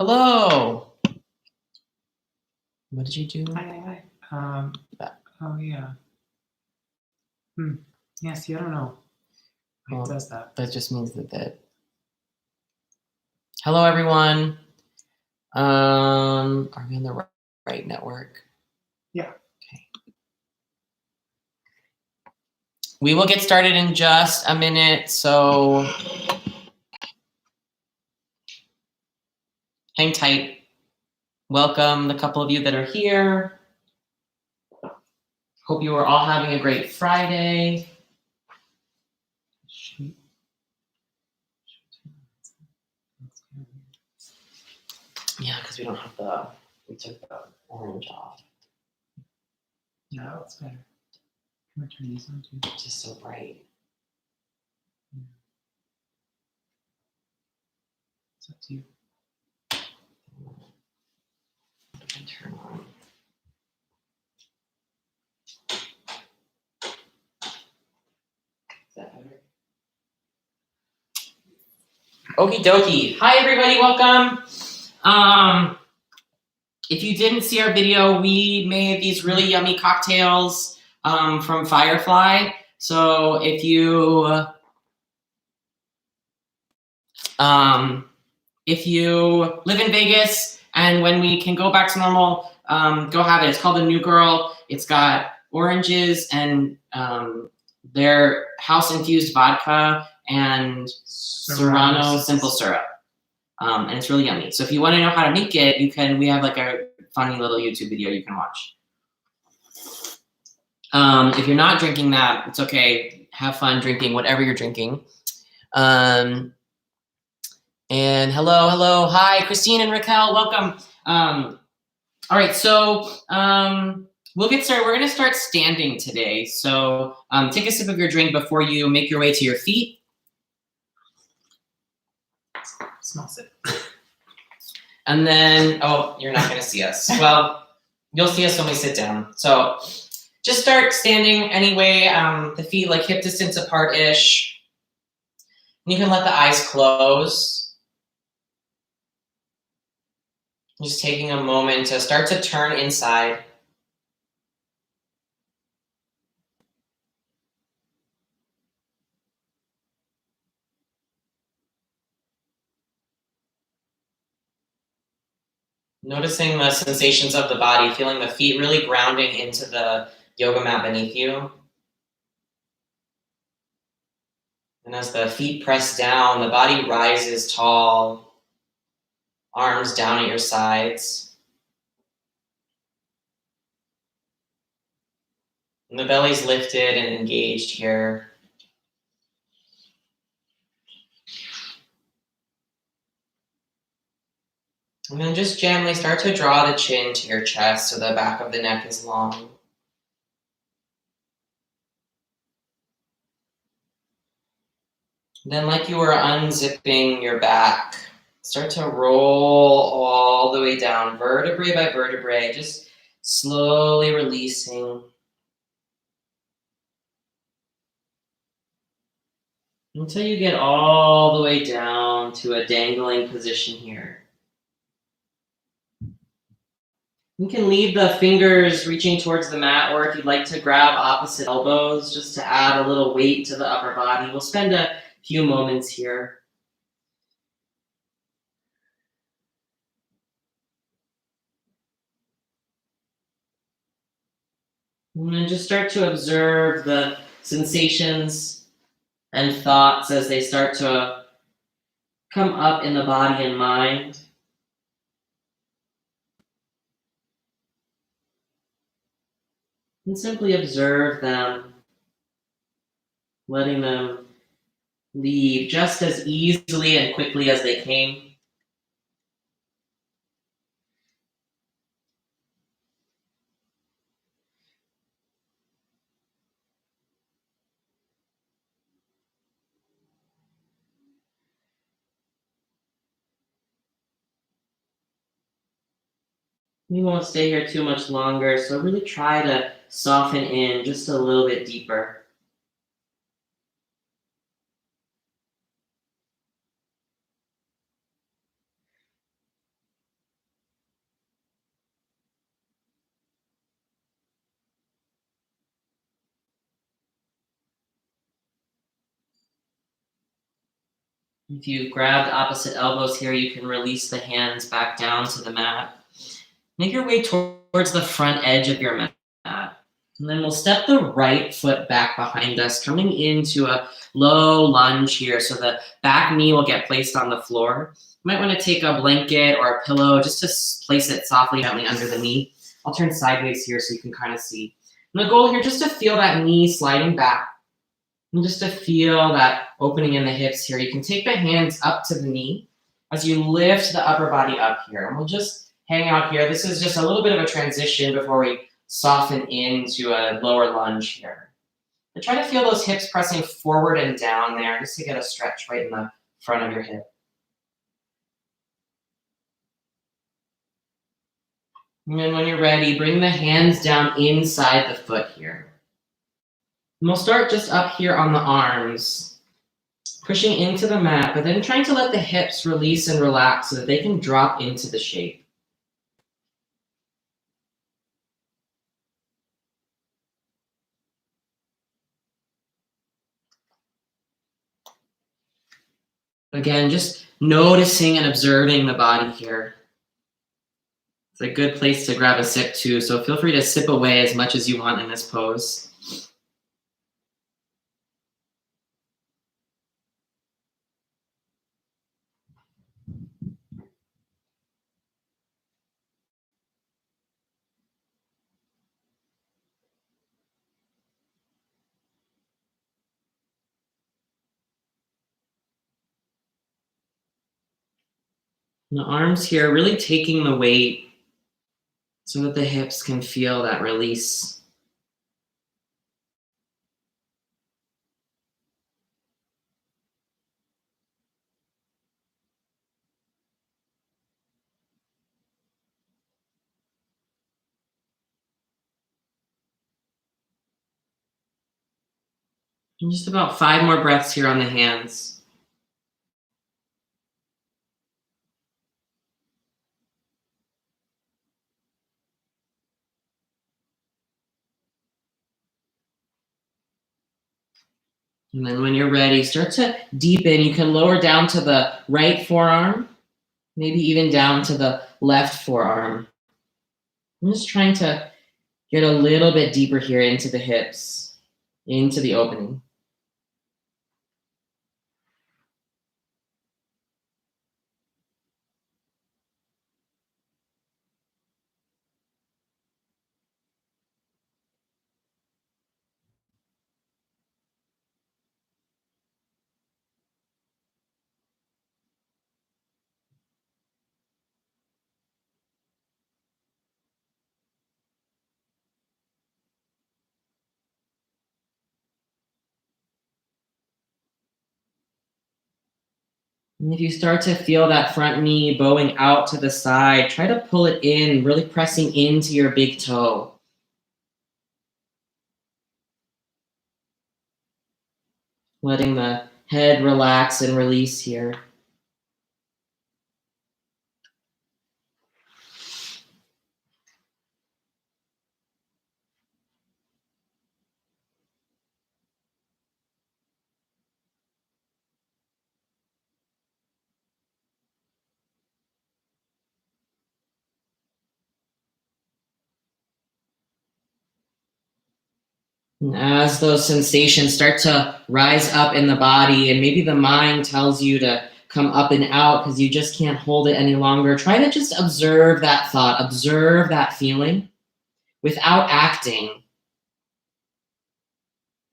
Hello. What did you do? Hi. Oh yeah. Yeah. See, I don't know. It does that. That just means that. Hello, everyone. Are we on the right network? Yeah. Okay. We will get started in just a minute, so hang tight. Welcome the couple of you that are here. Hope you are all having a great Friday. Yeah, because we took the orange off. Yeah, that's better. Can I turn these on too? It's just so bright. Yeah. It's up to you. Turn on. Is that better? Okie dokie. Hi, everybody. Welcome. If you didn't see our video, we made these really yummy cocktails from Firefly. So if you live in Vegas and when we can go back to normal, go have it. It's called the New Girl. It's got oranges and their house-infused vodka and Serrano simple syrup. And it's really yummy. So if you want to know how to make it, we have like a funny little YouTube video you can watch. If you're not drinking that, it's okay. Have fun drinking whatever you're drinking. And hello. Hi, Christine and Raquel, welcome. All right, so we'll get started. We're gonna start standing today. So take a sip of your drink before you make your way to your feet. Small sip. And then, oh, you're not gonna see us. Well, you'll see us when we sit down. So just start standing anyway, the feet like hip distance apart-ish. You can let the eyes close. Just taking a moment to start to turn inside. Noticing the sensations of the body, feeling the feet really grounding into the yoga mat beneath you. And as the feet press down, the body rises tall, arms down at your sides. And the belly's lifted and engaged here. And then just gently start to draw the chin to your chest so the back of the neck is long. Then like you were unzipping your back, start to roll all the way down, vertebrae by vertebrae, just slowly releasing. Until you get all the way down to a dangling position here. You can leave the fingers reaching towards the mat, or if you'd like to grab opposite elbows just to add a little weight to the upper body. We'll spend a few moments here. And then just start to observe the sensations and thoughts as they start to come up in the body and mind. And simply observe them, letting them leave just as easily and quickly as they came. We won't stay here too much longer, so really try to soften in just a little bit deeper. If you grab the opposite elbows here, you can release the hands back down to the mat. Make your way towards the front edge of your mat. And then we'll step the right foot back behind us, coming into a low lunge here. So the back knee will get placed on the floor. You might want to take a blanket or a pillow just to place it softly, gently under the knee. I'll turn sideways here so you can kind of see. And the goal here, just to feel that knee sliding back. And just to feel that opening in the hips here. You can take the hands up to the knee as you lift the upper body up here. And we'll just hang out here. This is just a little bit of a transition before we soften into a lower lunge here. And try to feel those hips pressing forward and down there just to get a stretch right in the front of your hip. And then when you're ready, bring the hands down inside the foot here. And we'll start just up here on the arms, pushing into the mat, but then trying to let the hips release and relax so that they can drop into the shape. Again, just noticing and observing the body here. It's a good place to grab a sip too, so feel free to sip away as much as you want in this pose. And the arms here, really taking the weight so that the hips can feel that release. And just about 5 more breaths here on the hands. And then when you're ready, start to deepen. You can lower down to the right forearm, maybe even down to the left forearm. I'm just trying to get a little bit deeper here into the hips, into the opening. And if you start to feel that front knee bowing out to the side, try to pull it in, really pressing into your big toe. Letting the head relax and release here. And as those sensations start to rise up in the body, and maybe the mind tells you to come up and out because you just can't hold it any longer, try to just observe that thought, observe that feeling without acting.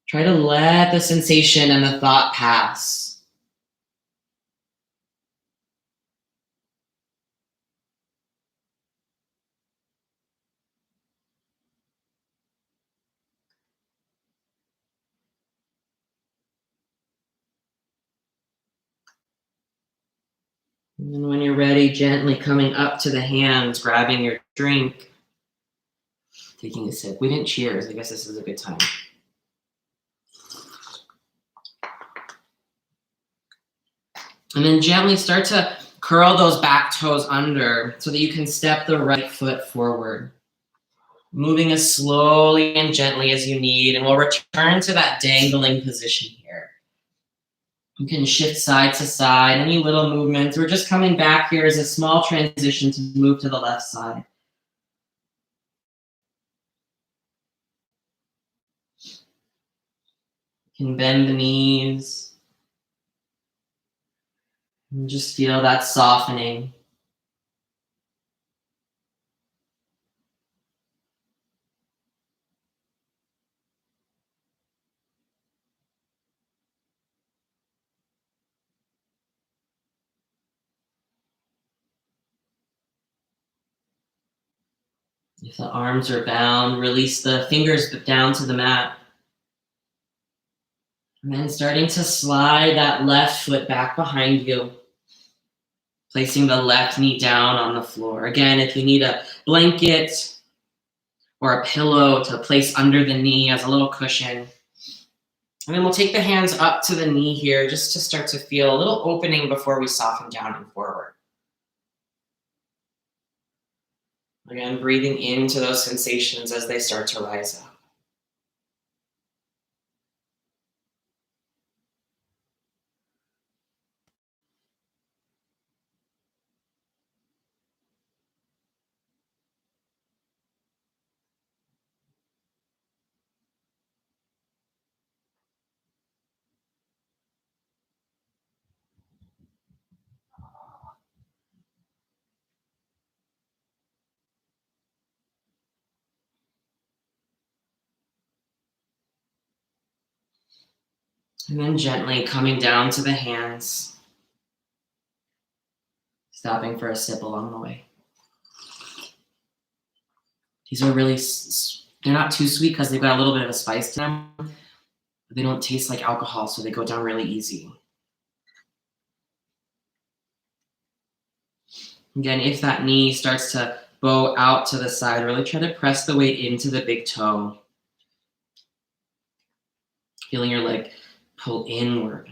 Try to let the sensation and the thought pass. And then when you're ready, gently coming up to the hands, grabbing your drink, taking a sip. We didn't cheers. I guess this is a good time. And then gently start to curl those back toes under so that you can step the right foot forward. Moving as slowly and gently as you need, and we'll return to that dangling position here. You can shift side to side, any little movements. We're just coming back here as a small transition to move to the left side. You can bend the knees and just feel that softening. If the arms are bound, release the fingers down to the mat. And then starting to slide that left foot back behind you, placing the left knee down on the floor. Again, if you need a blanket or a pillow to place under the knee as a little cushion. And then we'll take the hands up to the knee here just to start to feel a little opening before we soften down and forward. Again, breathing into those sensations as they start to rise up. And then gently coming down to the hands, stopping for a sip along the way. These are really, they're not too sweet because they've got a little bit of a spice to them. But they don't taste like alcohol, so they go down really easy. Again, if that knee starts to bow out to the side, really try to press the weight into the big toe. Feeling your leg pull inward.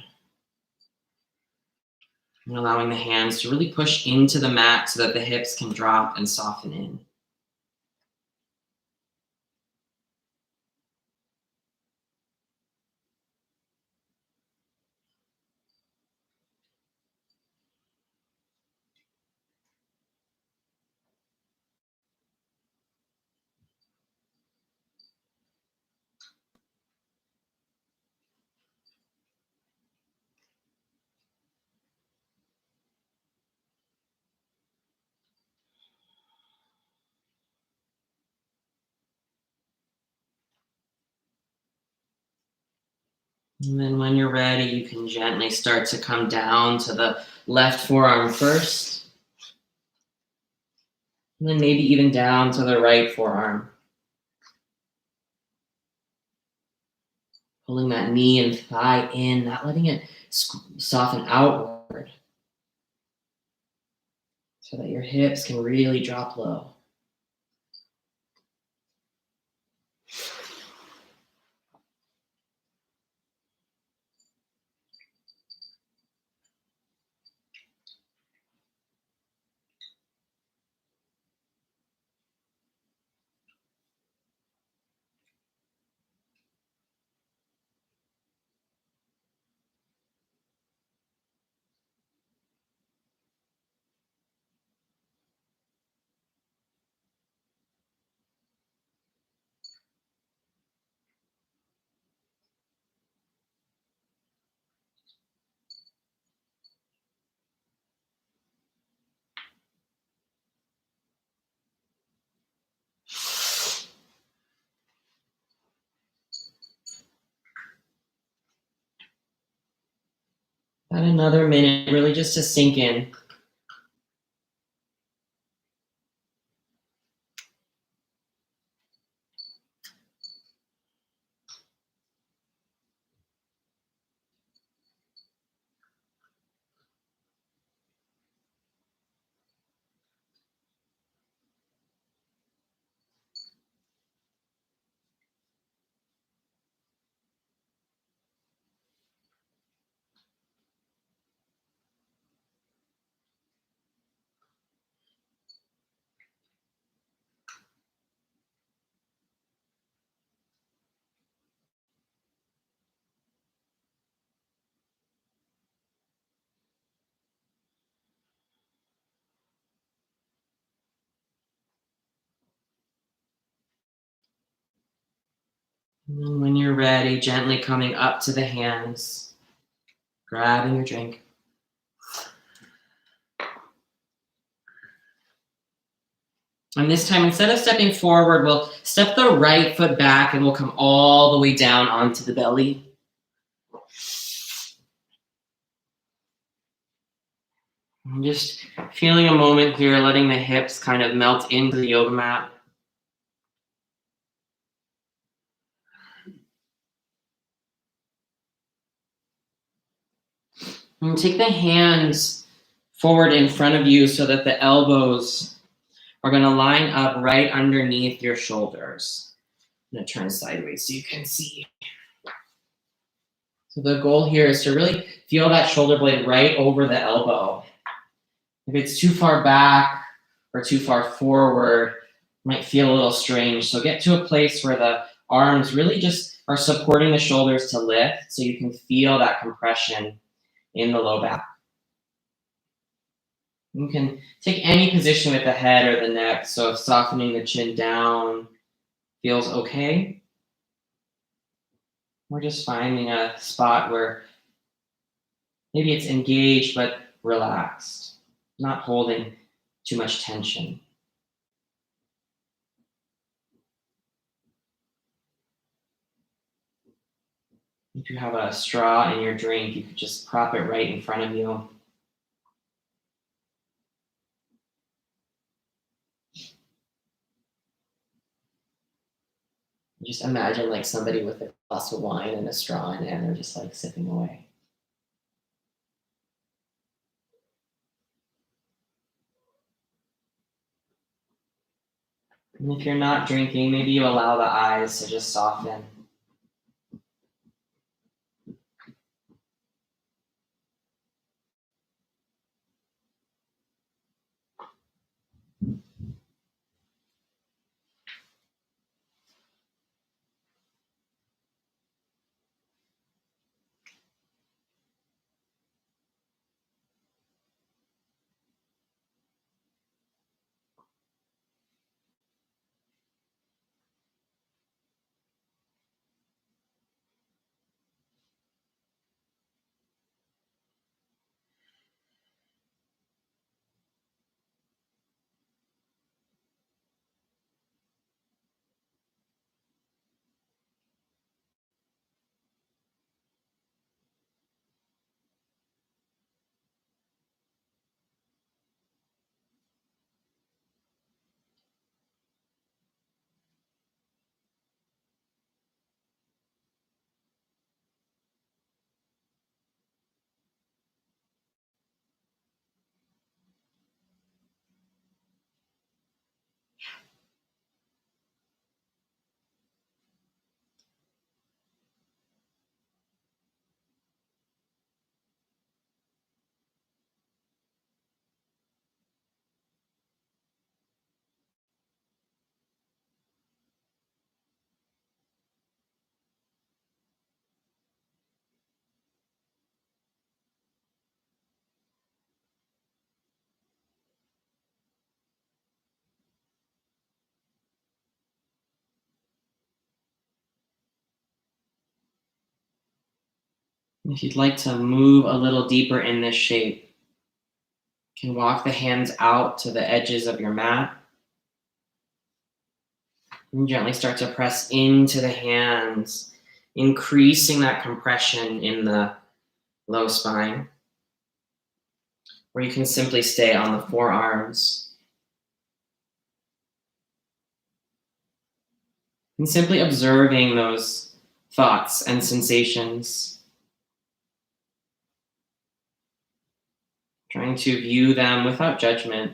And allowing the hands to really push into the mat so that the hips can drop and soften in. And then when you're ready, you can gently start to come down to the left forearm first. And then maybe even down to the right forearm. Pulling that knee and thigh in, not letting it soften outward. So that your hips can really drop low. About another minute, really just to sink in. And then when you're ready, gently coming up to the hands, grabbing your drink. And this time, instead of stepping forward, we'll step the right foot back and we'll come all the way down onto the belly. And just feeling a moment here, letting the hips kind of melt into the yoga mat. And take the hands forward in front of you so that the elbows are going to line up right underneath your shoulders. I'm going to turn sideways so you can see. So the goal here is to really feel that shoulder blade right over the elbow. If it's too far back or too far forward, it might feel a little strange. So get to a place where the arms really just are supporting the shoulders to lift so you can feel that compression in the low back. You can take any position with the head or the neck. So if softening the chin down feels okay, we're just finding a spot where maybe it's engaged but relaxed, not holding too much tension. If you have a straw in your drink, you could just prop it right in front of you. Just imagine like somebody with a glass of wine and a straw in it, and they're just like sipping away. And if you're not drinking, maybe you allow the eyes to just soften. If you'd like to move a little deeper in this shape, you can walk the hands out to the edges of your mat. And gently start to press into the hands, increasing that compression in the low spine. Or you can simply stay on the forearms. And simply observing those thoughts and sensations. Trying to view them without judgment.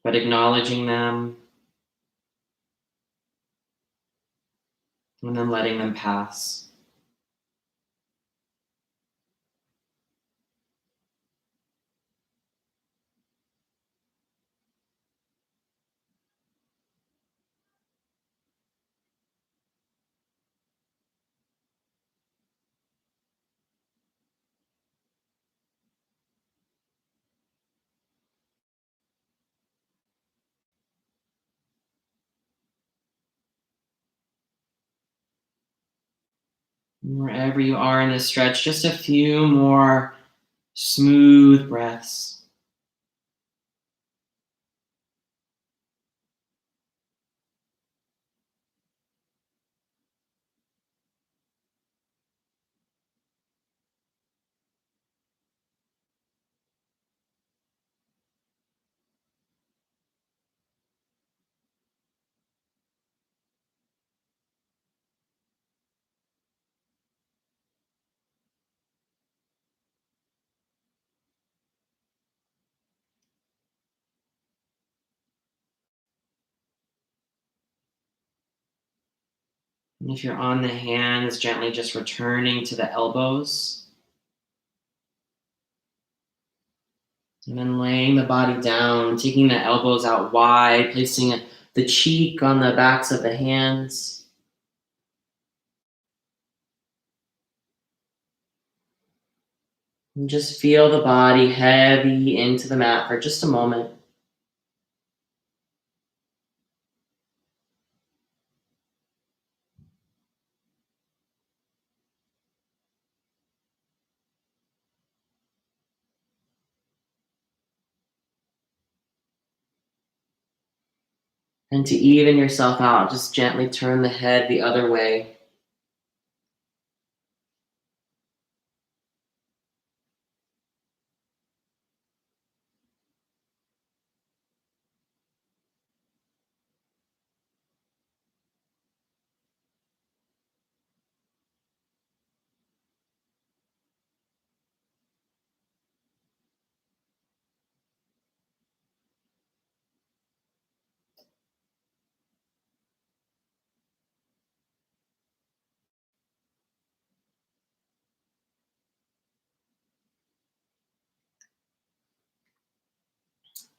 But acknowledging them and then letting them pass. Wherever you are in this stretch, just a few more smooth breaths. And if you're on the hands, gently just returning to the elbows. And then laying the body down, taking the elbows out wide, placing the cheek on the backs of the hands. And just feel the body heavy into the mat for just a moment. And to even yourself out, just gently turn the head the other way.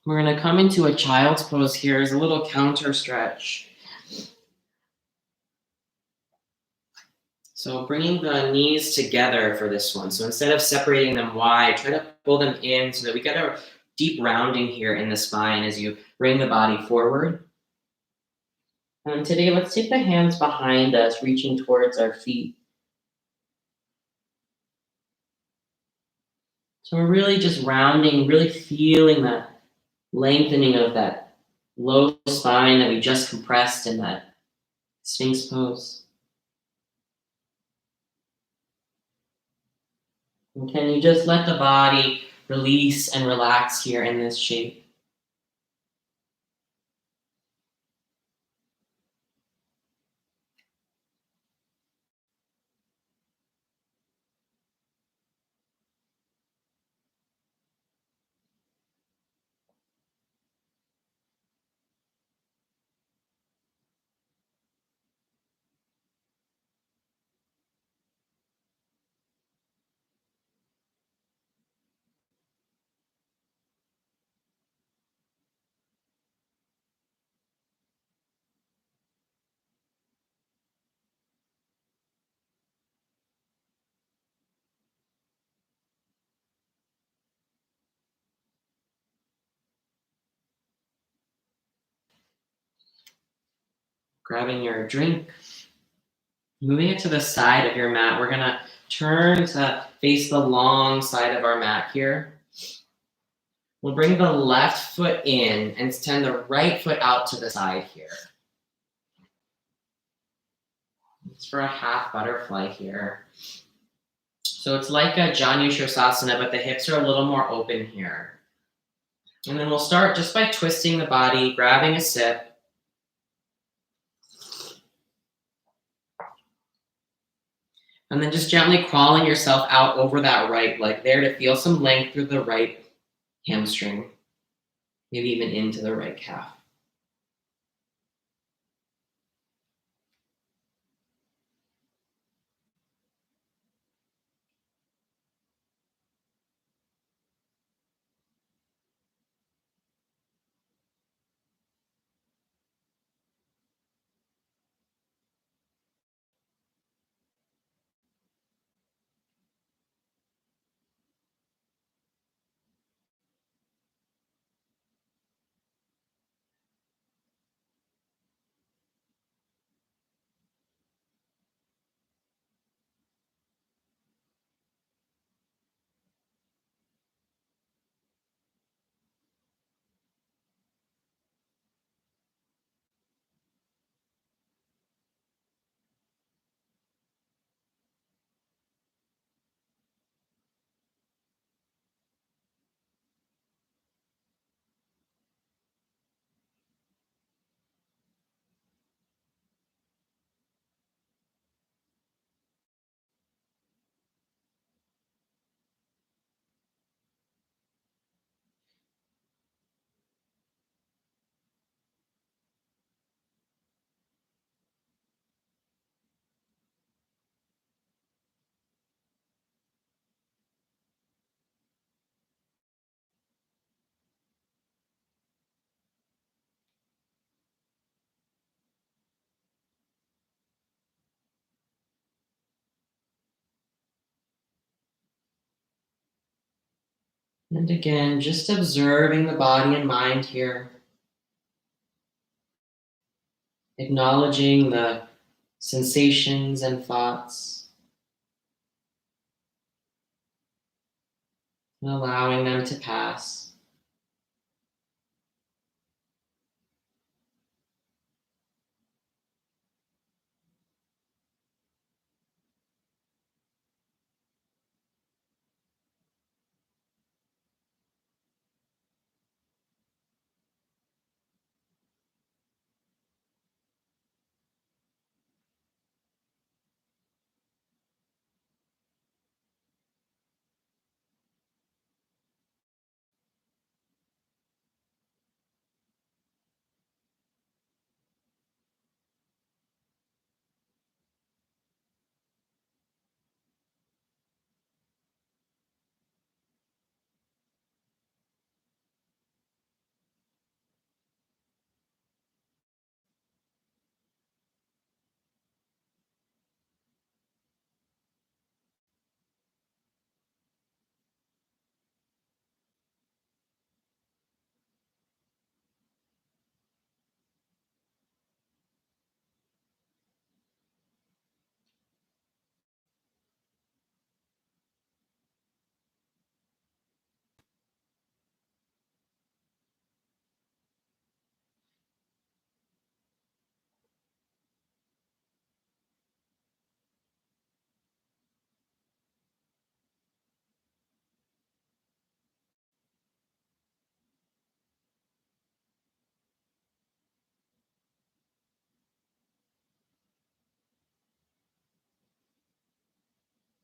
We're going to come into a child's pose here as a little counter stretch. So bringing the knees together for this one. So instead of separating them wide, try to pull them in so that we get a deep rounding here in the spine as you bring the body forward. And today, let's take the hands behind us, reaching towards our feet. So we're really just rounding, really feeling that lengthening of that low spine that we just compressed in that Sphinx pose. And can you just let the body release and relax here in this shape? Grabbing your drink, moving it to the side of your mat. We're gonna turn to face the long side of our mat here. We'll bring the left foot in and extend the right foot out to the side here. It's for a half butterfly here. So it's like a Janu Shirsasana, but the hips are a little more open here. And then we'll start just by twisting the body, grabbing a sip. And then just gently crawling yourself out over that right leg there to feel some length through the right hamstring, maybe even into the right calf. And again, just observing the body and mind here, acknowledging the sensations and thoughts, and allowing them to pass.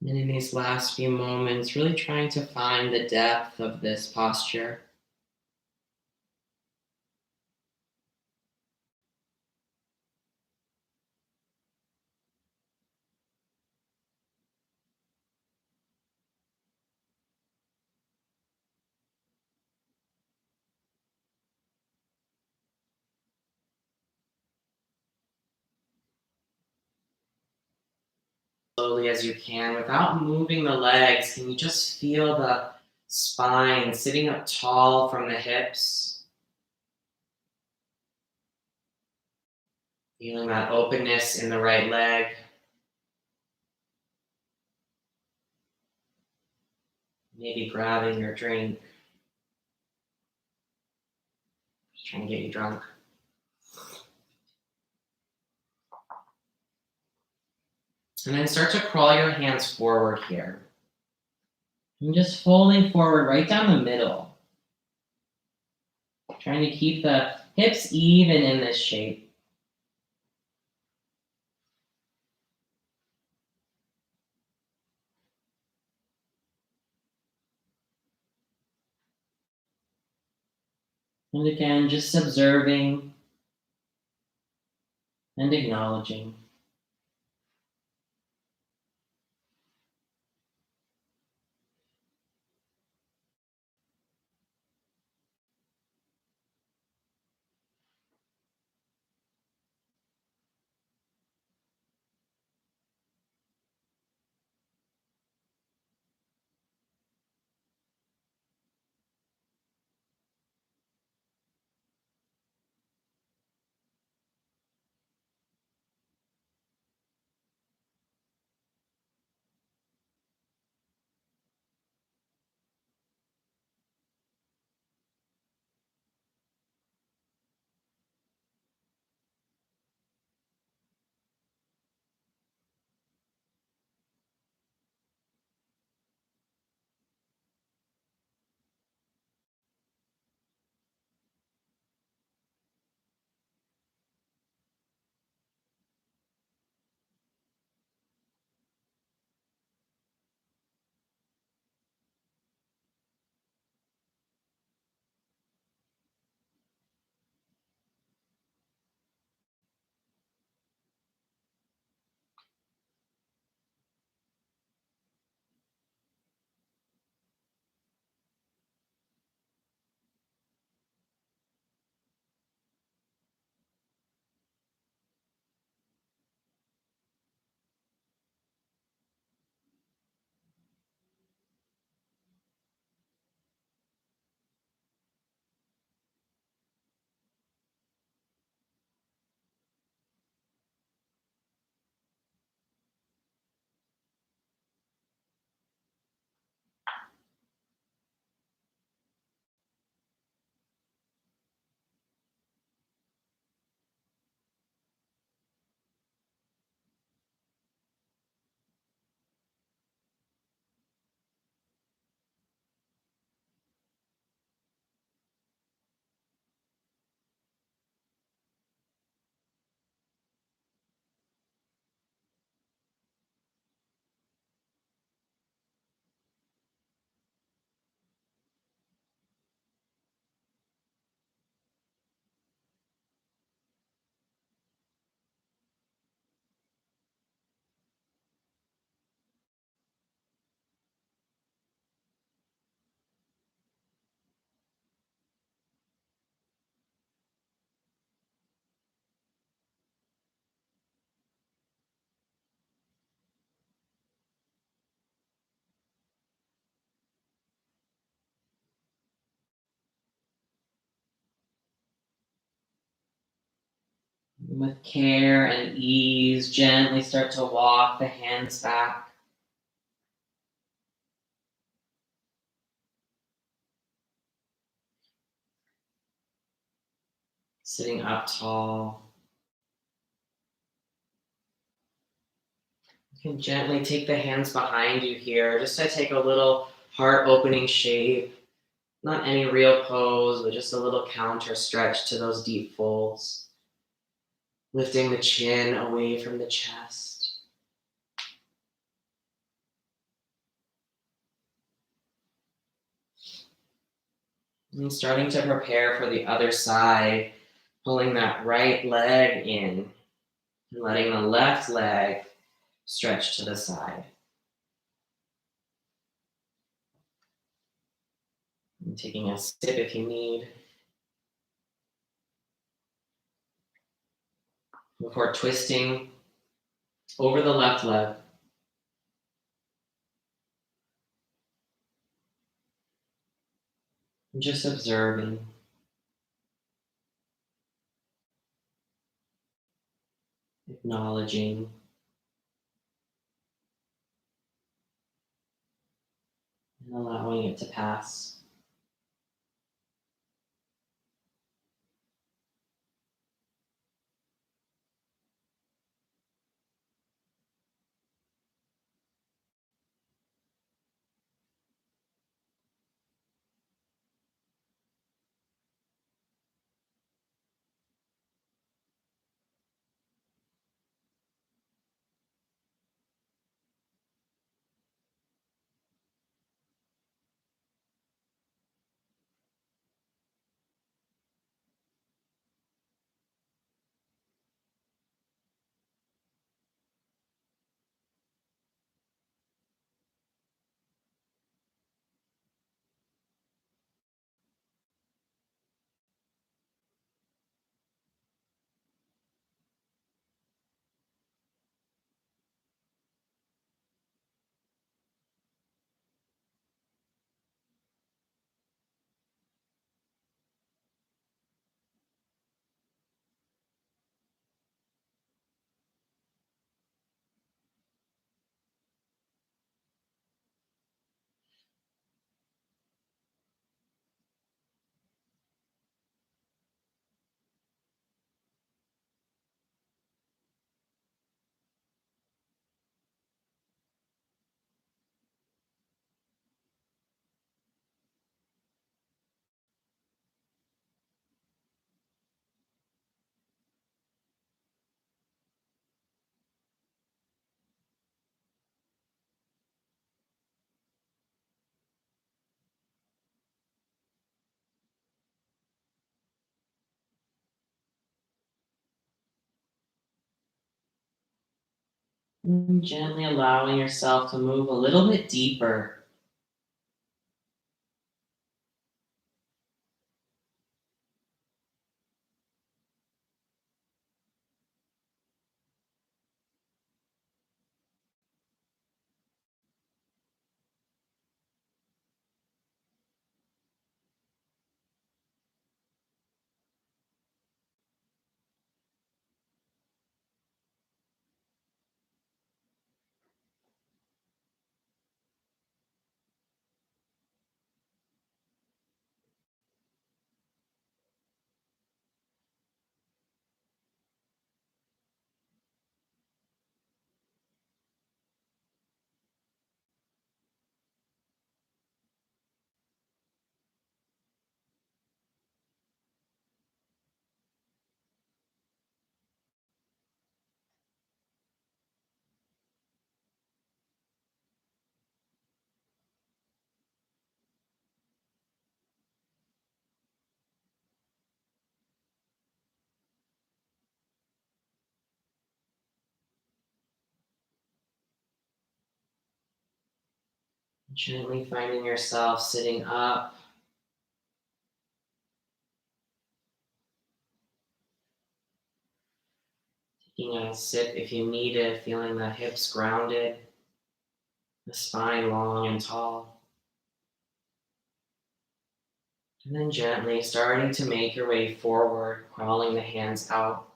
And in these last few moments, really trying to find the depth of this posture. Slowly as you can, without moving the legs, can you just feel the spine sitting up tall from the hips? Feeling that openness in the right leg. Maybe grabbing your drink. Just trying to get you drunk. And then start to crawl your hands forward here. And just folding forward right down the middle. Trying to keep the hips even in this shape. And again, just observing and acknowledging. And with care and ease, gently start to walk the hands back. Sitting up tall. You can gently take the hands behind you here, just to take a little heart-opening shape. Not any real pose, but just a little counter stretch to those deep folds. Lifting the chin away from the chest. And starting to prepare for the other side, pulling that right leg in and letting the left leg stretch to the side. And taking a sip if you need. Before twisting over the left leg. And just observing. Acknowledging. And allowing it to pass. And gently allowing yourself to move a little bit deeper. Gently finding yourself sitting up. Taking a sip if you need it, feeling the hips grounded, the spine long and tall. And then gently starting to make your way forward, crawling the hands out.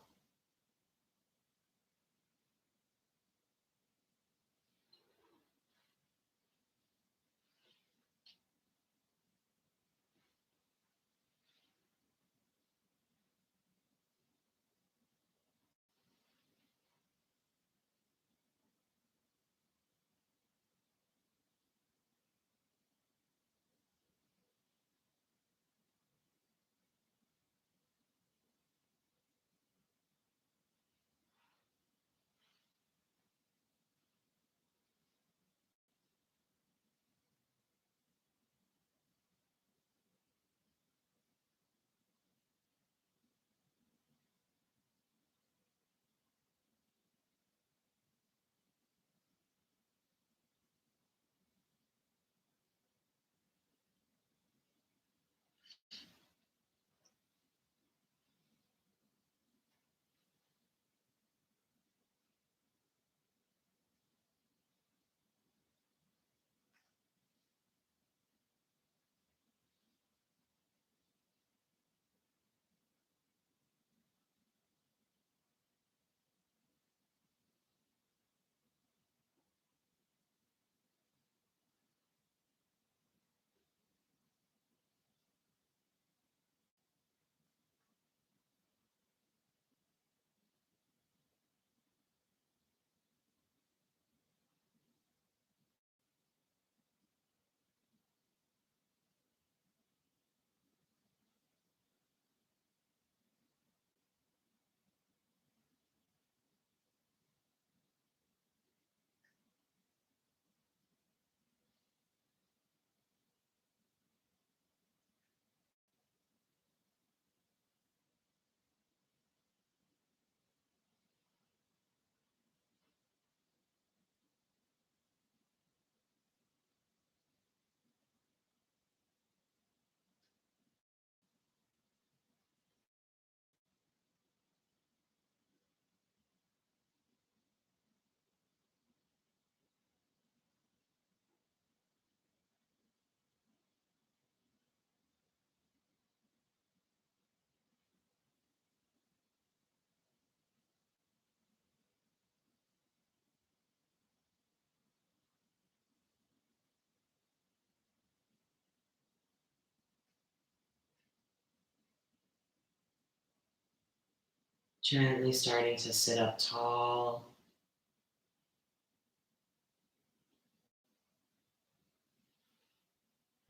Gently starting to sit up tall.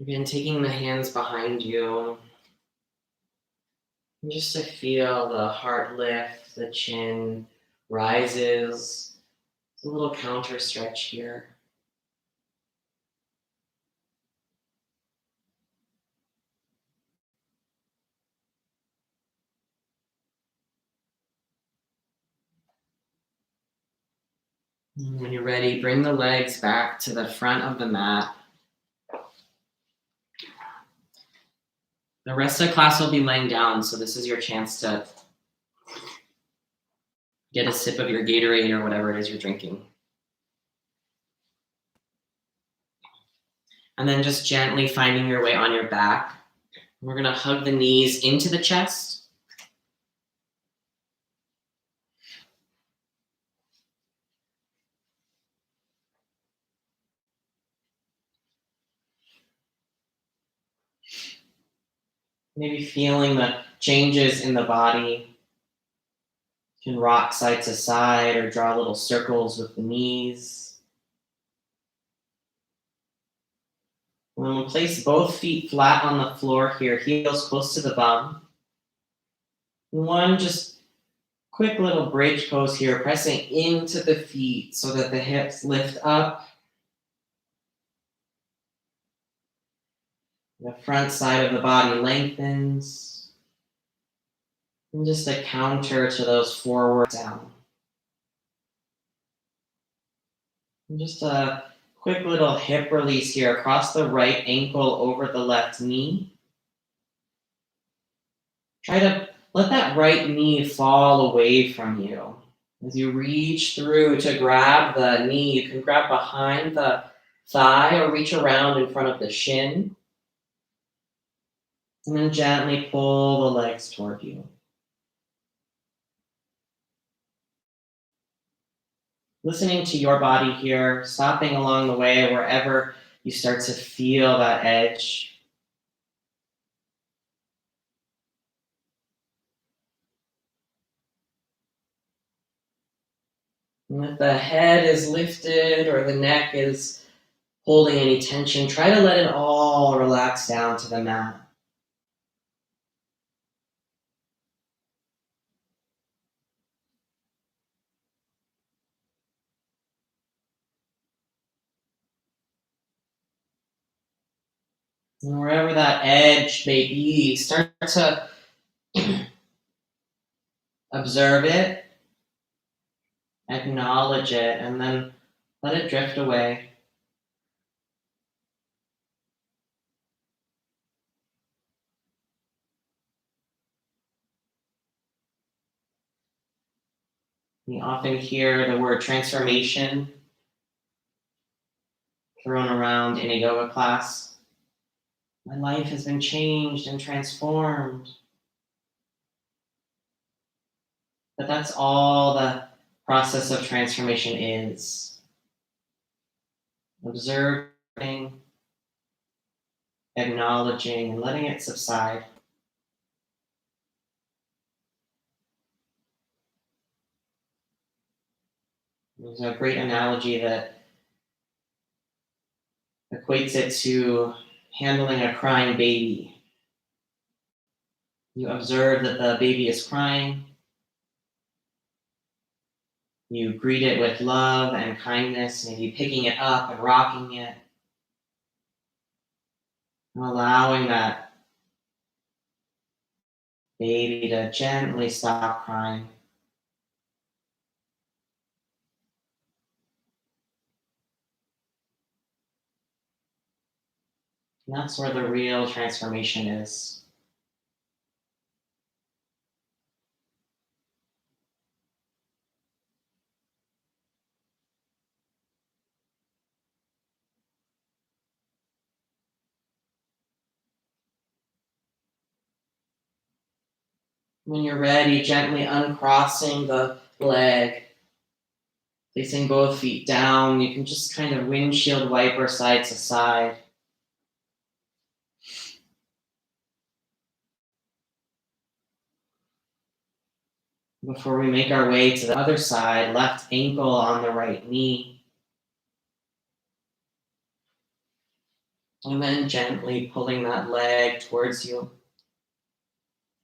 Again, taking the hands behind you. And just to feel the heart lift, the chin rises. It's a little counter stretch here. And when you're ready, bring the legs back to the front of the mat. The rest of the class will be laying down, so this is your chance to get a sip of your Gatorade or whatever it is you're drinking. And then just gently finding your way on your back. We're gonna hug the knees into the chest. Maybe feeling the changes in the body. You can rock side to side or draw little circles with the knees. We'll place both feet flat on the floor here, heels close to the bum. One just quick little bridge pose here, pressing into the feet so that the hips lift up. The front side of the body lengthens. And just a counter to those forward down. And just a quick little hip release here across the right ankle over the left knee. Try to let that right knee fall away from you. As you reach through to grab the knee, you can grab behind the thigh or reach around in front of the shin. And then gently pull the legs toward you. Listening to your body here, stopping along the way wherever you start to feel that edge. And if the head is lifted or the neck is holding any tension, try to let it all relax down to the mat. And wherever that edge may be, start to observe it, acknowledge it, and then let it drift away. You often hear the word transformation thrown around in a yoga class. My life has been changed and transformed. But that's all the process of transformation is. Observing, acknowledging, and letting it subside. There's a great analogy that equates it to handling a crying baby. You observe that the baby is crying. You greet it with love and kindness, maybe picking it up and rocking it, and allowing that baby to gently stop crying. And that's where the real transformation is. When you're ready, gently uncrossing the leg, placing both feet down. You can just kind of windshield wiper side to side. Before we make our way to the other side, left ankle on the right knee. And then gently pulling that leg towards you,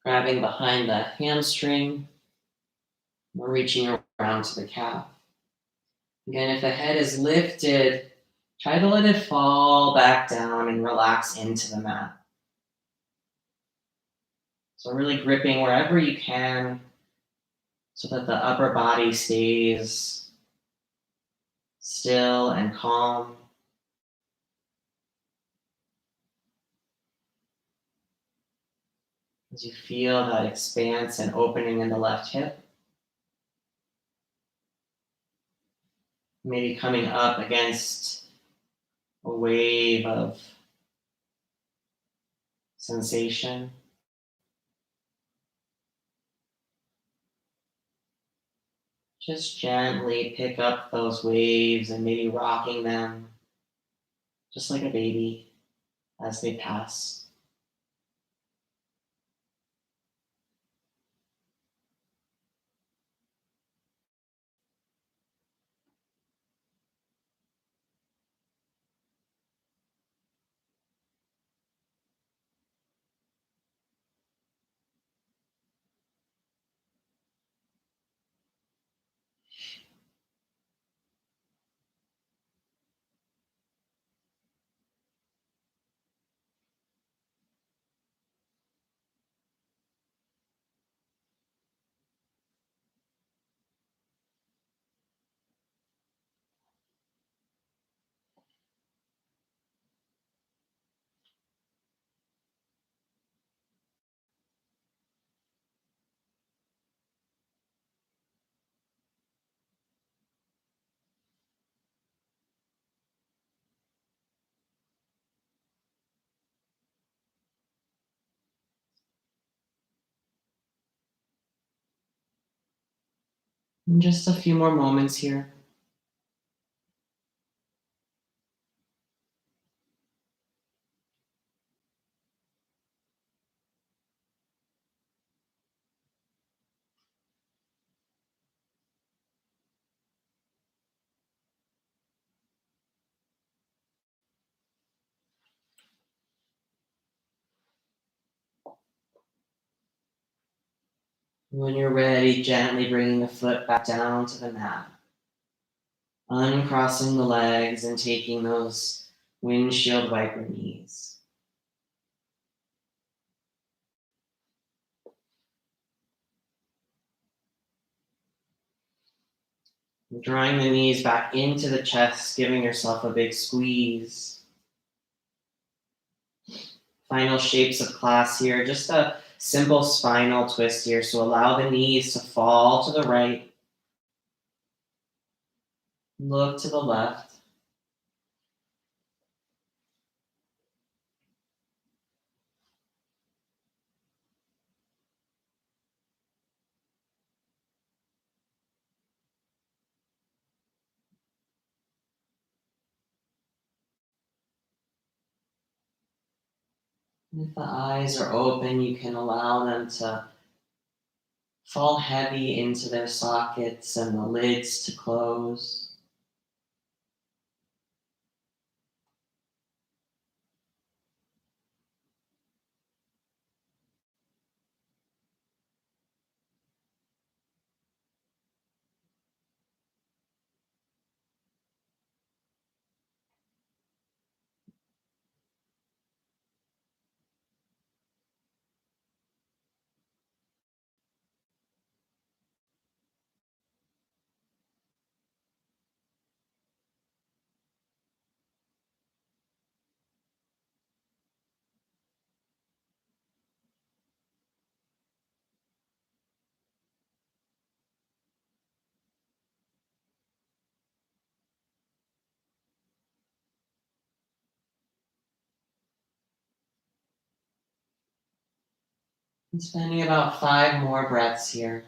grabbing behind the hamstring, or reaching around to the calf. Again, if the head is lifted, try to let it fall back down and relax into the mat. So really gripping wherever you can so that the upper body stays still and calm. As you feel that expanse and opening in the left hip. Maybe coming up against a wave of sensation. Just gently pick up those waves and maybe rocking them just like a baby as they pass. And just a few more moments here. When you're ready, gently bringing the foot back down to the mat. Uncrossing the legs and taking those windshield wiper knees. Drawing the knees back into the chest, giving yourself a big squeeze. Final shapes of class here, just a simple spinal twist here. So allow the knees to fall to the right. Look to the left. If the eyes are open, you can allow them to fall heavy into their sockets and the lids to close. And spending about 5 more breaths here.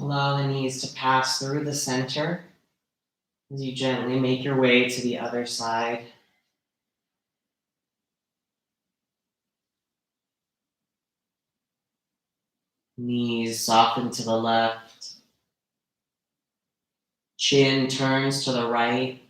Allow the knees to pass through the center as you gently make your way to the other side. Knees soften to the left. Chin turns to the right.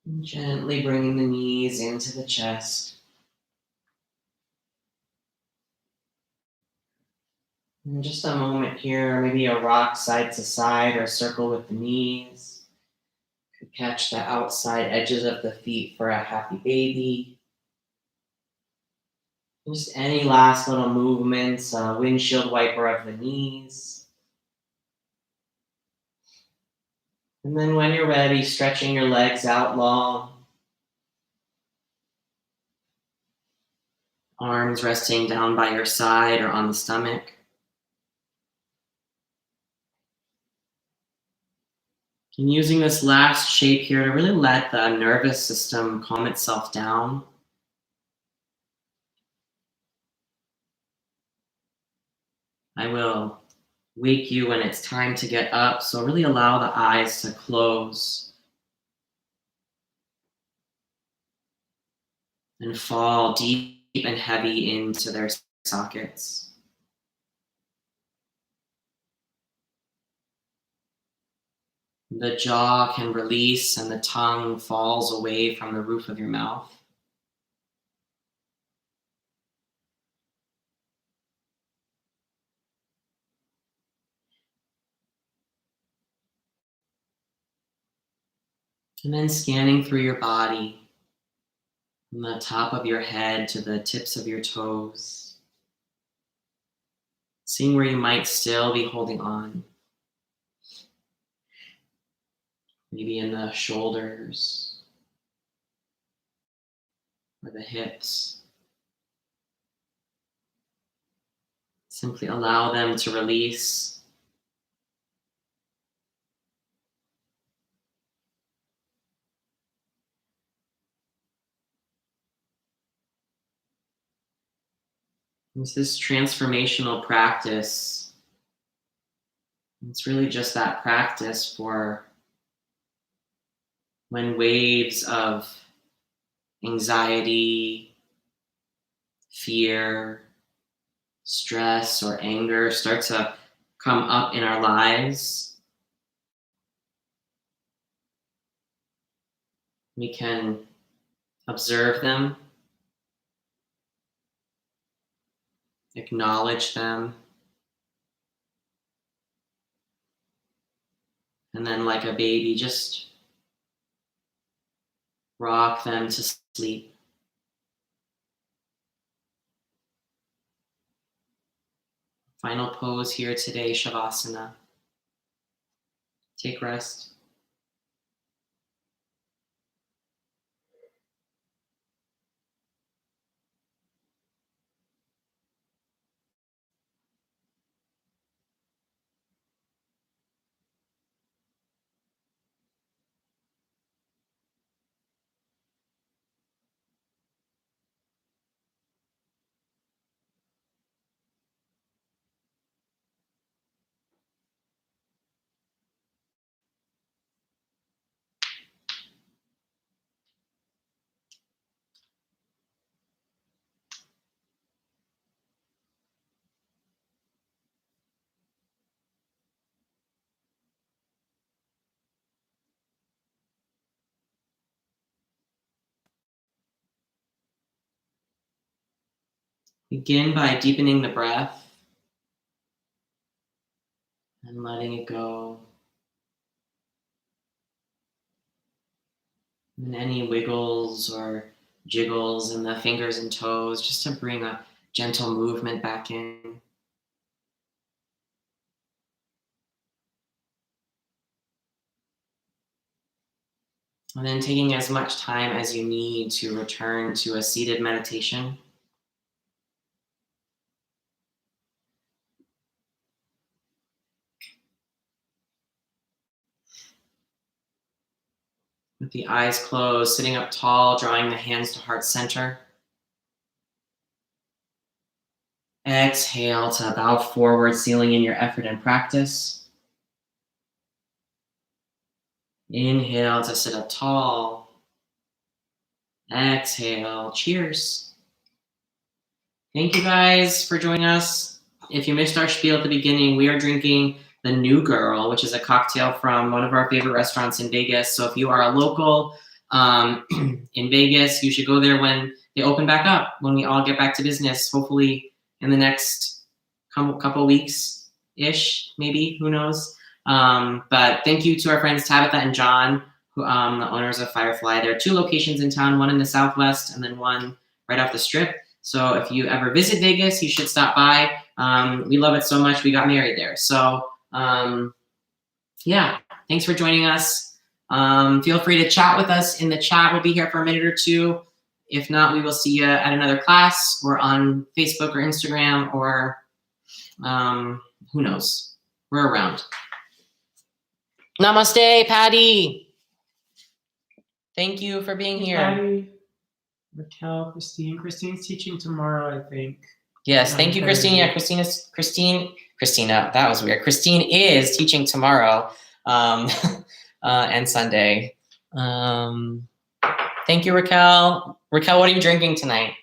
And gently bringing the knees into the chest. And just a moment here, maybe a rock side to side or circle with the knees. Could catch the outside edges of the feet for a happy baby. Just any last little movements, windshield wiper of the knees. And then when you're ready, stretching your legs out long. Arms resting down by your side or on the stomach. And using this last shape here to really let the nervous system calm itself down. I will wake you when it's time to get up, so really allow the eyes to close and fall deep and heavy into their sockets. The jaw can release and the tongue falls away from the roof of your mouth. And then scanning through your body, from the top of your head to the tips of your toes, seeing where you might still be holding on. Maybe in the shoulders or the hips. Simply allow them to release. It's this transformational practice. It's really just that practice for when waves of anxiety, fear, stress, or anger start to come up in our lives. We can Observe them. Acknowledge them. And then like a baby, just rock them to sleep. Final pose here today, Shavasana. Take rest. Begin by deepening the breath and letting it go. And any wiggles or jiggles in the fingers and toes, just to bring a gentle movement back in. And then taking as much time as you need to return to a seated meditation. With the eyes closed, sitting up tall, drawing the hands to heart center. Exhale to bow forward, sealing in your effort and practice. Inhale to sit up tall. Exhale, cheers. Thank you guys for joining us. If you missed our spiel at the beginning, we are drinking the New Girl, which is a cocktail from one of our favorite restaurants in Vegas. So if you are a local in Vegas, you should go there when they open back up, when we all get back to business, hopefully in the next couple weeks-ish, maybe, who knows. But thank you to our friends Tabitha and John, who the owners of Firefly. There are 2 locations in town, one in the Southwest and then one right off the Strip. So if you ever visit Vegas, you should stop by. We love it so much. We got married there. So yeah, thanks for joining us. Feel free to chat with us in the chat. We'll be here for a minute or 2. If not, we will see you at another class or on Facebook or Instagram or who knows. We're around. Namaste, Patty. Thank you for being here. Patty, Raquel, Christine. Christine's teaching tomorrow, I think. Yes, thank you, Christine. Yeah, Christina, that was weird. Christine is teaching tomorrow and Sunday. Thank you, Raquel. Raquel, what are you drinking tonight?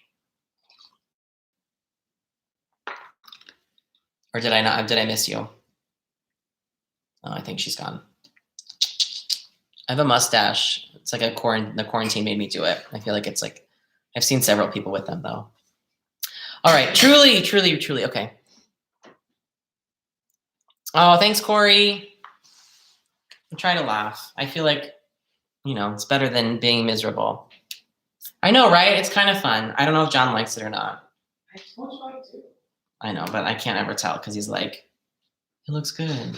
Or did I miss you? Oh, I think she's gone. I have a mustache. It's like the quarantine made me do it. I feel like it's like, I've seen several people with them though. All right, truly, okay. Oh, thanks, Corey. I'm trying to laugh. I feel like, it's better than being miserable. I know, right? It's kind of fun. I don't know if John likes it or not. I told you I do. I know, but I can't ever tell because he's like, it looks good.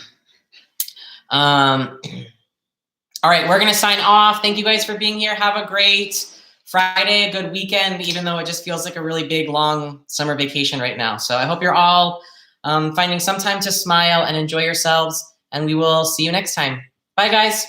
All right, we're going to sign off. Thank you guys for being here. Have a great Friday, a good weekend, even though it just feels like a really big, long summer vacation right now. So I hope you're all finding some time to smile and enjoy yourselves, and we will see you next time. Bye, guys.